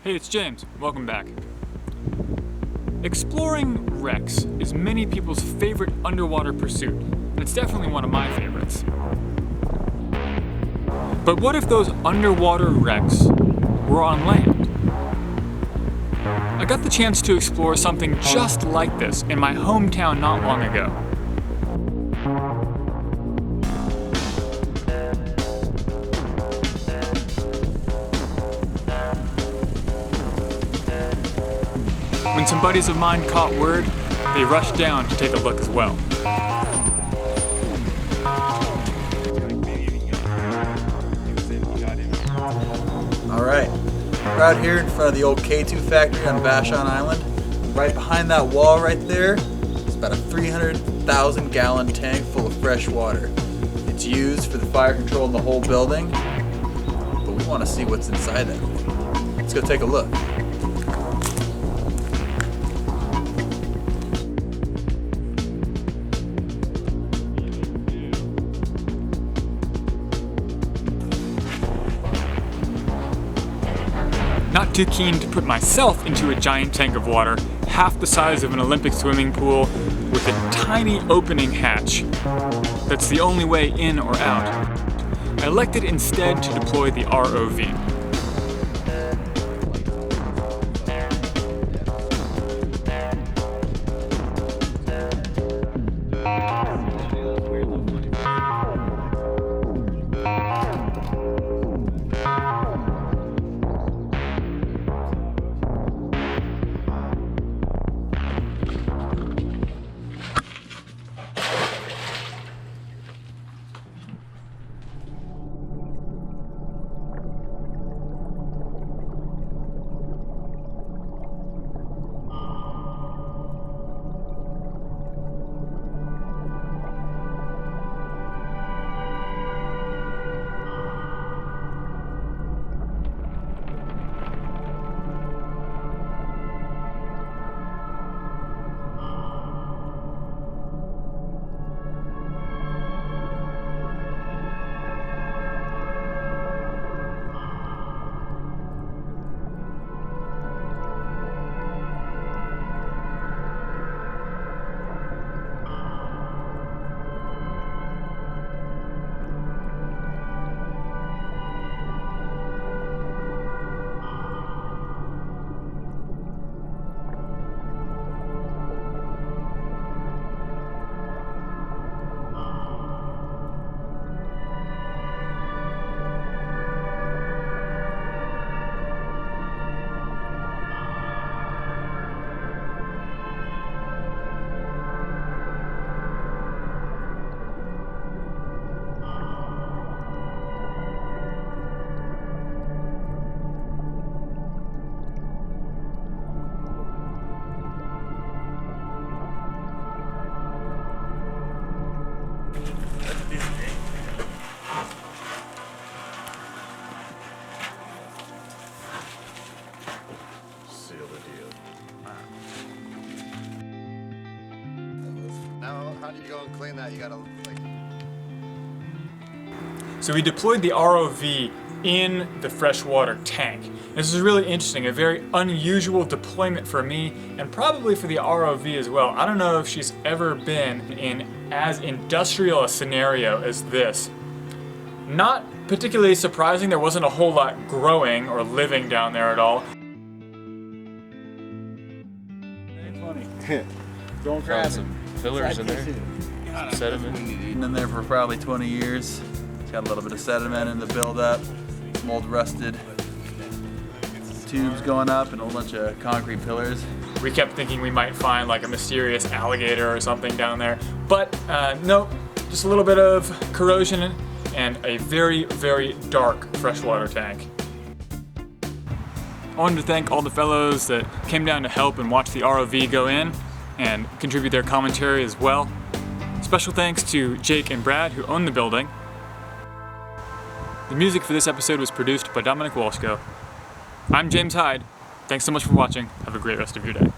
Hey, it's James. Welcome back. Exploring wrecks is many people's favorite underwater pursuit, and it's definitely one of my favorites. But what if those underwater wrecks were on land? I got the chance to explore something just like this in my hometown not long ago. When some buddies of mine caught word, they rushed down to take a look as well. Alright, we're out here in front of the old K2 factory on Vashon Island. Right behind that wall right there is about a 300,000 gallon tank full of fresh water. It's used for the fire control in the whole building, but we want to see what's inside that thing. Let's go take a look. Not too keen to put myself into a giant tank of water, half the size of an Olympic swimming pool, with a tiny opening hatch that's the only way in or out. I elected instead to deploy the ROV. Now, how do you go and clean that? You gotta like. So we deployed the ROV in the freshwater tank. This is really interesting, a very unusual deployment for me and probably for the ROV as well. I don't know if she's ever been in as industrial a scenario as this. Not particularly surprising, there wasn't a whole lot growing or living down there at all. Going Found some fillers in there, some sediment. Been in there for probably 20 years. It's got a little bit of sediment in the buildup, some old rusted tubes going up, and a whole bunch of concrete pillars. We kept thinking we might find like a mysterious alligator or something down there, but nope, just a little bit of corrosion and a very, very dark freshwater tank. I wanted to thank all the fellows that came down to help and watch the ROV go in and contribute their commentary as well. Special thanks to Jake and Brad who own the building. The music for this episode was produced by Dominic Walshko. I'm James Hyde. Thanks so much for watching. Have a great rest of your day.